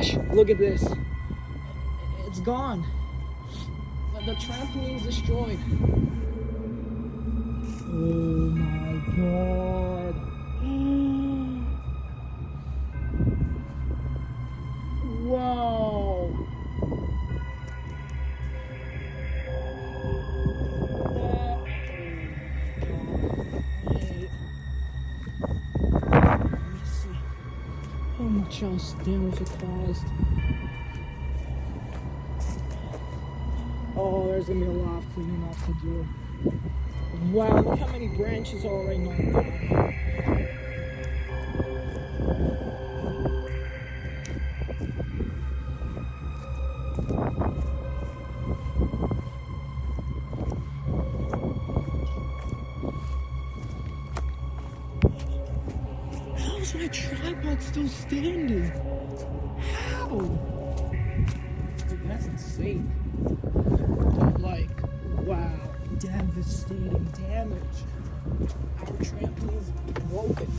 gosh, look at this. It's gone. The trampoline's destroyed. Oh my god. Wow. Let's see how much else damage it caused. Oh, there's gonna be a lot of cleaning up to do. Wow, look how many branches are already knocked down. How's my tripod still standing? How? Dude, that's insane. Like, wow, devastating damage. Our trampoline's broken.